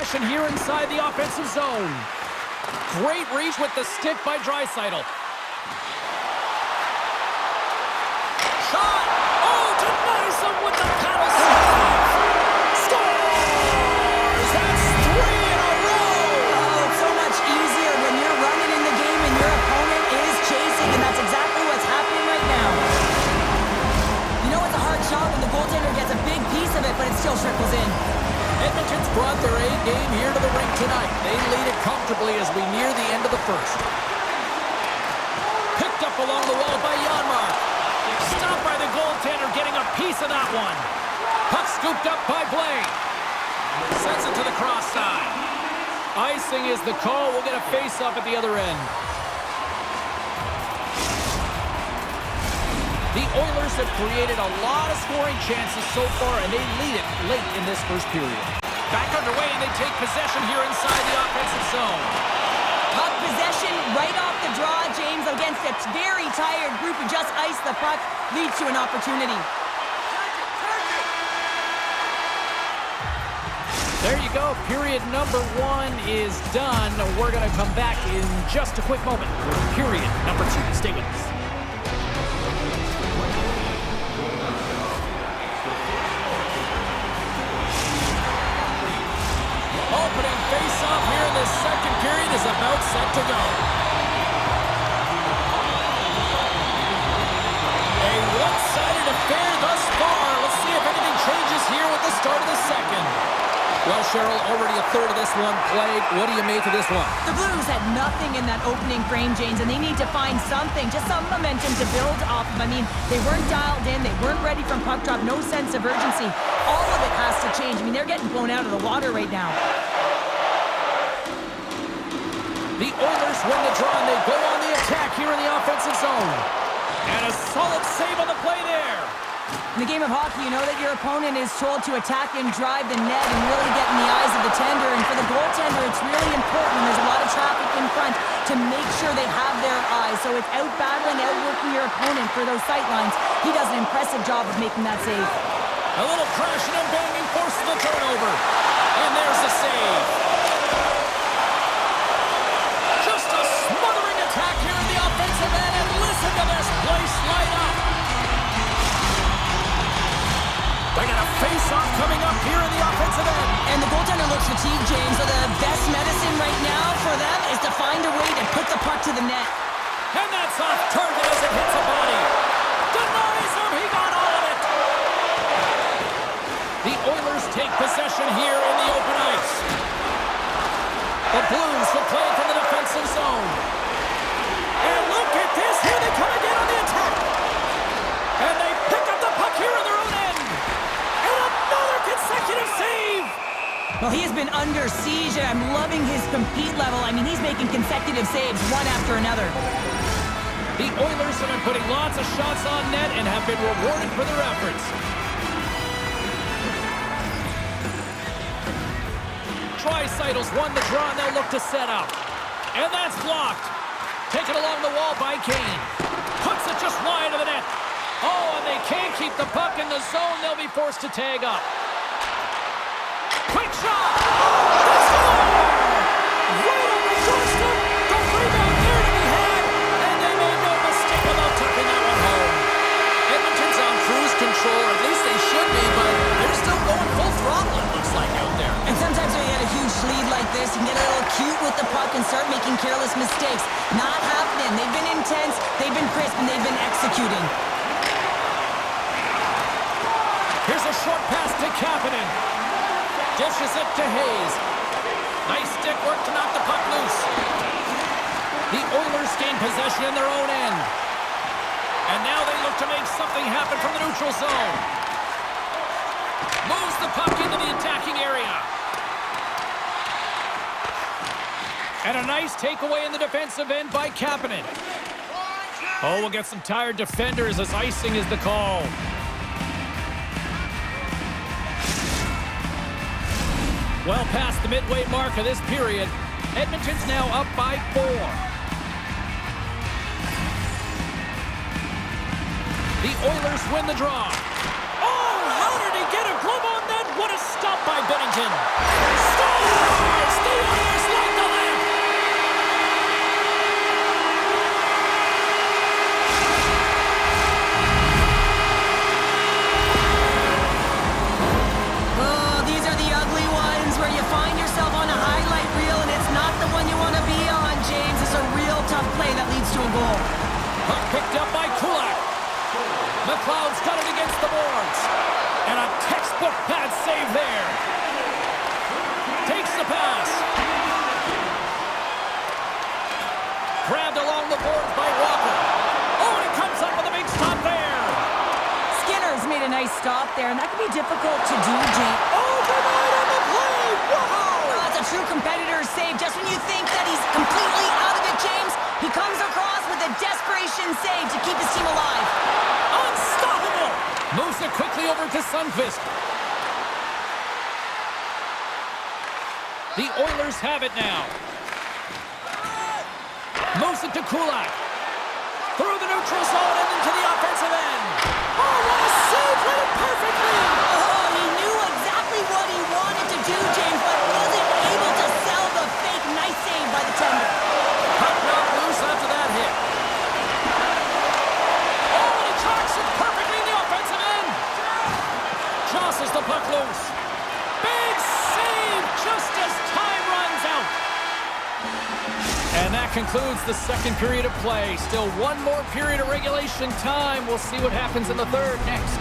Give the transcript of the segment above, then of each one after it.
possession here inside the offensive zone. Great reach with the stick by Draisaitl. Shot! Oh, denies him with the paddle save! Scores! That's 3 in a row! Oh, it's so much easier when you're running in the game and your opponent is chasing, and that's exactly what's happening right now. You know it's a hard shot when the goaltender gets a big piece of it, but it still trickles in. Edmonton's brought their A game here to the rink tonight. They lead it comfortably as we near the end of the first. Picked up along the wall by Janmark. Stopped by the goaltender, getting a piece of that one. Puck scooped up by Blake. Sends it to the cross side. Icing is the call. We'll get a face-off at the other end. The Oilers have created a lot of scoring chances so far, and they lead it late in this first period. Back underway, and they take possession here inside the offensive zone. Puck possession right off the draw, James, against a very tired group who just iced the puck, leads to an opportunity. There you go. Period number 1 is done. We're going to come back in just a quick moment with period number 2. Stay with us. Opening face-off here in this second period is about set to go. A one-sided affair thus far. Let's see if anything changes here with the start of the second. Well, Cheryl, already a third of this one played. What do you make of this one? The Blues had nothing in that opening frame, James, and they need to find something, just some momentum to build off of. I mean, they weren't dialed in. They weren't ready from puck drop. No sense of urgency. All of it has to change. I mean, they're getting blown out of the water right now. The Oilers win the draw, and they go on the attack here in the offensive zone. And a solid save on the play there. In the game of hockey, you know that your opponent is told to attack and drive the net and really get in the eyes of the tender. And for the goaltender, it's really important when there's a lot of traffic in front to make sure they have their eyes. So it's out-battling, outworking your opponent for those sight lines. He does an impressive job of making that save. A little crashing and banging forces the turnover. And there's the save. Just a smothering attack here in the offensive end. And listen to this place light up. They got a face-off coming up here in the offensive end. And the goaltender looks fatigued, James. So the best medicine right now for them is to find a way to put the puck to the net. And that's off target as it hits a body. Denies him. He got all of it. The Oilers take possession here in the open ice. The Blues will play from the defensive zone. And look at this. Here they come again on the attack. And they pick up the puck here in their own end. And another consecutive save. Well, he has been under siege, and I'm loving his compete level. I mean, he's making consecutive saves, one after another. The Oilers have been putting lots of shots on net and have been rewarded for their efforts. Draisaitl's won the draw, and they'll look to set up. And that's blocked. Taken along the wall by Kane. Puts it just wide of the net. Oh, and they can't keep the puck in the zone. They'll be forced to tag up. Quick shot! That's the goal! Right on the doorstep. The rebound there to be had. And they made no mistake about tucking that one home. Edmonton's on cruise control, or at least they should be, but they're still going full throttle, it looks like, out there. And sometimes when you get a huge lead like this, you can get a little cute with the puck and start making careless mistakes. Not happening. They've been intense, they've been crisp, and they've been executing. Here's a short pass to Kapanen. Dishes it to Hayes. Nice stick work to knock the puck loose. The Oilers gain possession in their own end. And now they look to make something happen from the neutral zone. Moves the puck into the attacking area. And a nice takeaway in the defensive end by Kapanen. Oh, we'll get some tired defenders as icing is the call. Well past the midway mark of this period, Edmonton's now up by 4. The Oilers win the draw. Oh, how did he get a glove on that? What a stop by Binnington. Stop! goal. Puck picked up by Kulak. McLeod's got it against the boards. And a textbook pad save there. Takes the pass. Grabbed along the boards by Walker. Oh, and it comes up with a big stop there. Skinner's made a nice stop there, and that can be difficult to do, Jake. Overnight on the play. Wow! Oh, that's a true competitor's save. Just when you think that he's completely out of it, James, he comes across with a desperation save to keep his team alive. Unstoppable! Moves it quickly over to Sundqvist. The Oilers have it now. Moves it to Kulak. Through the neutral zone and into the offensive end. Oh, what a save! Read it perfectly! Oh, he knew exactly what he wanted to do, James, but wasn't able to sell the fake nice save by the tender. Puck knocked loose after that hit. Oh, and he cocks it perfectly in the offensive end. Jostles the puck loose. Big save just as time runs out. And that concludes the second period of play. Still one more period of regulation time. We'll see what happens in the third next.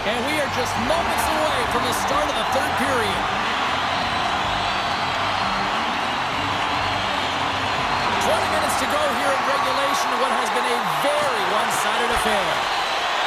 And we are just moments away from the start of the third period. 20 minutes to go here in regulation in what has been a very one-sided affair.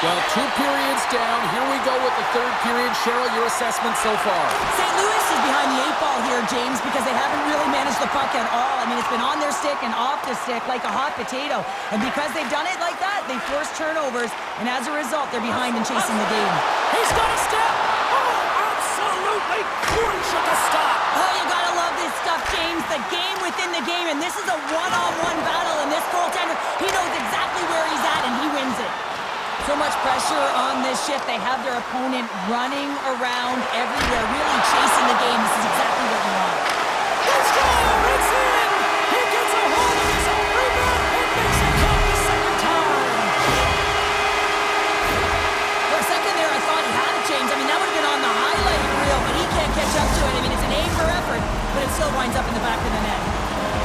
Well, 2 periods down. Here we go with the third period. Cheryl, your assessment so far? St. Louis is behind the 8 ball here, James, because they haven't really managed the puck at all. I mean, it's been on their stick and off the stick like a hot potato. And because they've done it like that, they force turnovers, and as a result, they're behind and chasing the game. He's got a step! Oh, absolutely crunch at the stop! Oh, you gotta love this stuff, James. The game within the game, and this is a one-on-one battle, and this goaltender, he knows exactly where he's at, and he wins it. So much pressure on this shift. They have their opponent running around everywhere, really chasing the game. This is exactly what you want. Let's go! It's in! He gets a hold of his own rebound and makes it count the second time! For a second there, I thought he had a change. I mean, that would have been on the highlight reel, but he can't catch up to it. I mean, it's an A for effort, but it still winds up in the back of the net.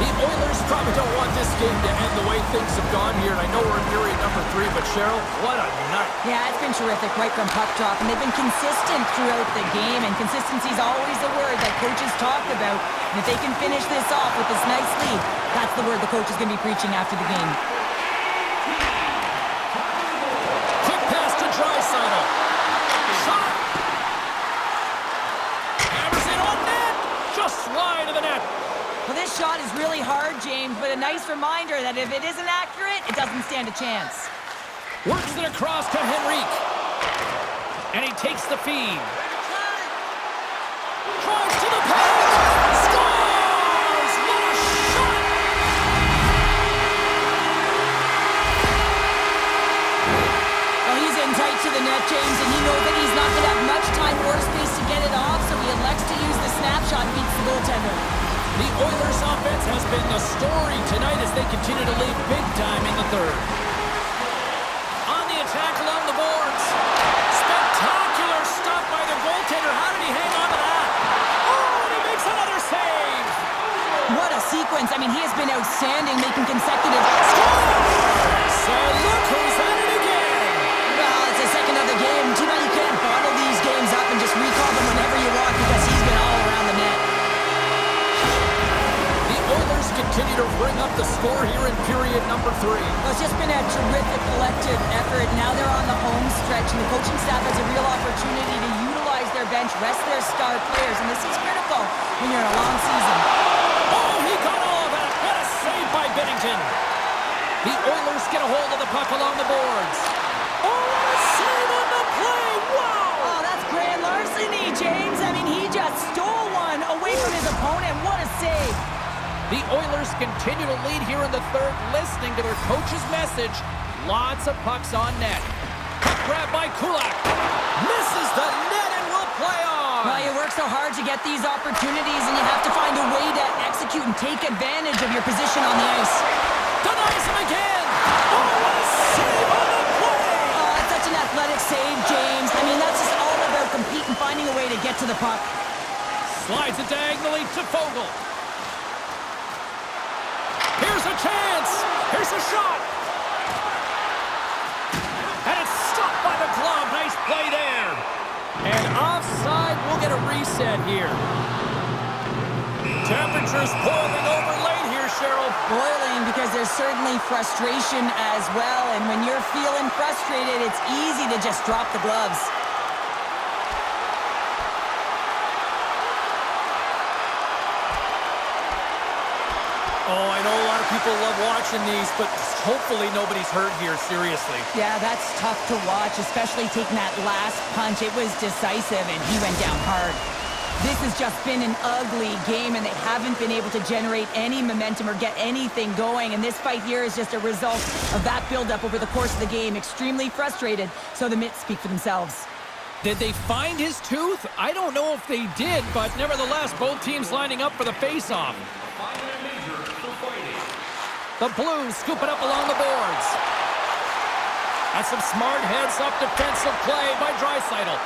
The Oilers probably don't want this game to end the way things have gone here. And I know we're in period number 3, but Cheryl, what a night. Yeah, it's been terrific right from puck drop, and they've been consistent throughout the game, and consistency is always a word that coaches talk about. And if they can finish this off with this nice lead, that's the word the coach is going to be preaching after the game. Quick pass to Draisaitl. Shot! Hammers it on net! Just wide of the net. Well, this shot is really hard, James, but a nice reminder that if it isn't accurate, it doesn't stand a chance. Works it across to Henrique. And he takes the feed. Drives to the paint. Scores! What a shot! Well, he's in tight to the net, James, and he knows that he's not going to have much time or space to get it off, so he elects to use the snapshot and beats the goaltender. The Oilers' offense has been the story tonight as they continue to lead big time in the third. On the attack along the boards. Spectacular stop by the goaltender. How did he hang on to that? Oh, and he makes another save. What a sequence. I mean, he has been outstanding, making consecutive scores. So look who's at it again. Well, it's the second of the game. Too bad you can't bottle these games up and just recall them whenever you want because he's been all around the net. Oilers continue to bring up the score here in period number 3. Well, it's just been a terrific collective effort. Now they're on the home stretch, and the coaching staff has a real opportunity to utilize their bench, rest their star players, and this is critical when you're in a long season. Oh, he got all of that. What a save by Binnington. The Oilers get a hold of the puck along the boards. Oh, what a save on the play. Wow! Oh, that's Grant Larson. continue to lead here in the third, listening to their coach's message. Lots of pucks on net. Puck grab by Kulak. Misses the net and will play on. Well, you work so hard to get these opportunities, and you have to find a way to execute and take advantage of your position on the ice. Denies him again. Oh, what a save on the play. Oh, it's such an athletic save, James. I mean, that's just all about competing, finding a way to get to the puck. Slides it diagonally to Foegele. Here's a chance. Here's a shot. And it's stopped by the glove. Nice play there. And offside. We'll get a reset here. Temperatures boiling over late here, Cheryl. Boiling because there's certainly frustration as well. And when you're feeling frustrated, it's easy to just drop the gloves. Oh, I know a lot of people love watching these, but hopefully nobody's hurt here, seriously. Yeah, that's tough to watch, especially taking that last punch. It was decisive, and he went down hard. This has just been an ugly game, and they haven't been able to generate any momentum or get anything going. And this fight here is just a result of that buildup over the course of the game. Extremely frustrated, so the mitts speak for themselves. Did they find his tooth? I don't know if they did, but nevertheless, both teams lining up for the face-off. The Blues scoop it up along the boards. That's some smart heads-up defensive play by Draisaitl.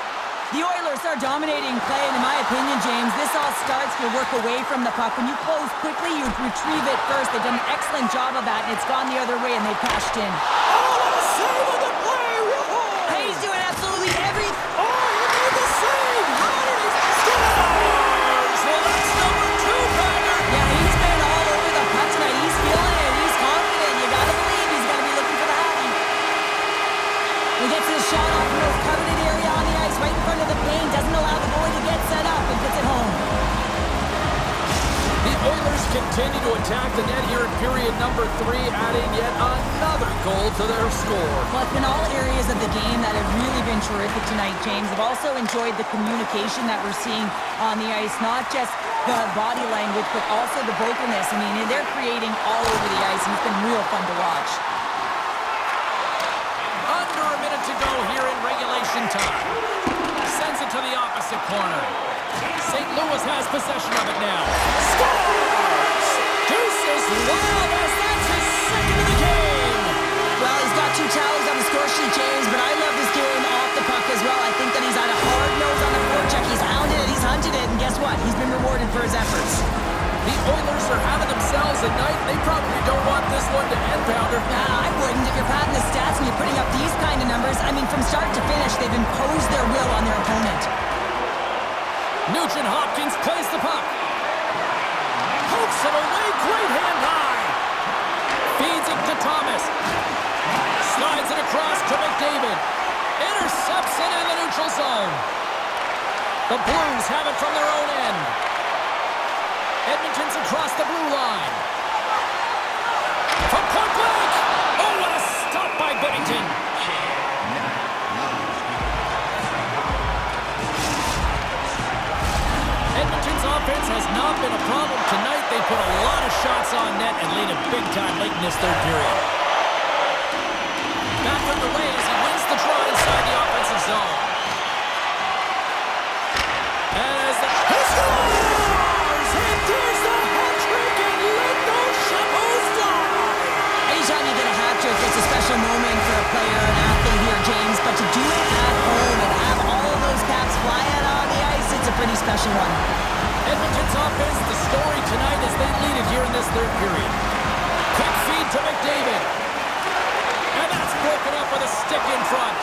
The Oilers are dominating play, and in my opinion, James, this all starts to work away from the puck. When you close quickly, you retrieve it first. They've done an excellent job of that, and it's gone the other way, and they've cashed in. Oh, what a save on the play! Whoa! Hey, he's doing absolutely everything. Oh, he made the save! How did he scores? Well, that's number 2, Packer. Yeah, he's been all over the puck tonight. He's feeling it. He's confident. You gotta believe he's gonna be looking for the hattie. He gets his shot off in the coveted area on the ice, right in front of the paint. Doesn't allow the goalie to get set up and puts it home. The Oilers continue to attack the net here in period number 3, adding yet another goal to their score. Well, it's been all areas of the game that have really been terrific tonight, James. I've also enjoyed the communication that we're seeing on the ice, not just the body language, but also the vocalness. I mean, they're creating all over the ice, and it's been real fun to watch. Under a minute to go here in regulation time. Sends it to the opposite corner. St. Louis has possession of it now. Scores! Deuces Lopez, that's his second of the game. Well, he's got 2 tallies on the score sheet, James, but I love this game off the puck as well. I think that he's had a hard nose on the forecheck. He's hounded it, he's hunted it, and guess what? He's been rewarded for his efforts. The Oilers are having themselves a night. They probably don't want this one to end, Pounder. I wouldn't. If you're padding the stats and you're putting up these kind of numbers, I mean, from start to finish, they've imposed their will on their opponent. Nugent Hopkins plays the puck. Pokes it away, great hand high. Feeds it to Thomas. Slides it across to McDavid. Intercepts it in the neutral zone. The Blues have it from their own end. Edmonton's across the blue line. From point blank. Oh, what a stop by Binnington. Edmonton's offense has not been a problem tonight. They put a lot of shots on net and laid it big time late in this third period. Back underway as he wins the draw inside the offensive zone. And as the... He scores! And there's the hat trick and let those Chapeaus fly! Anytime you get a hat trick, it's a special moment for a player, an athlete here, James, but to do it at home and have all of those caps flying on the ice, it's a pretty special one. Edmonton's offense, the story tonight as they lead it here in this third period. Quick feed to McDavid. And that's broken up with a stick in front.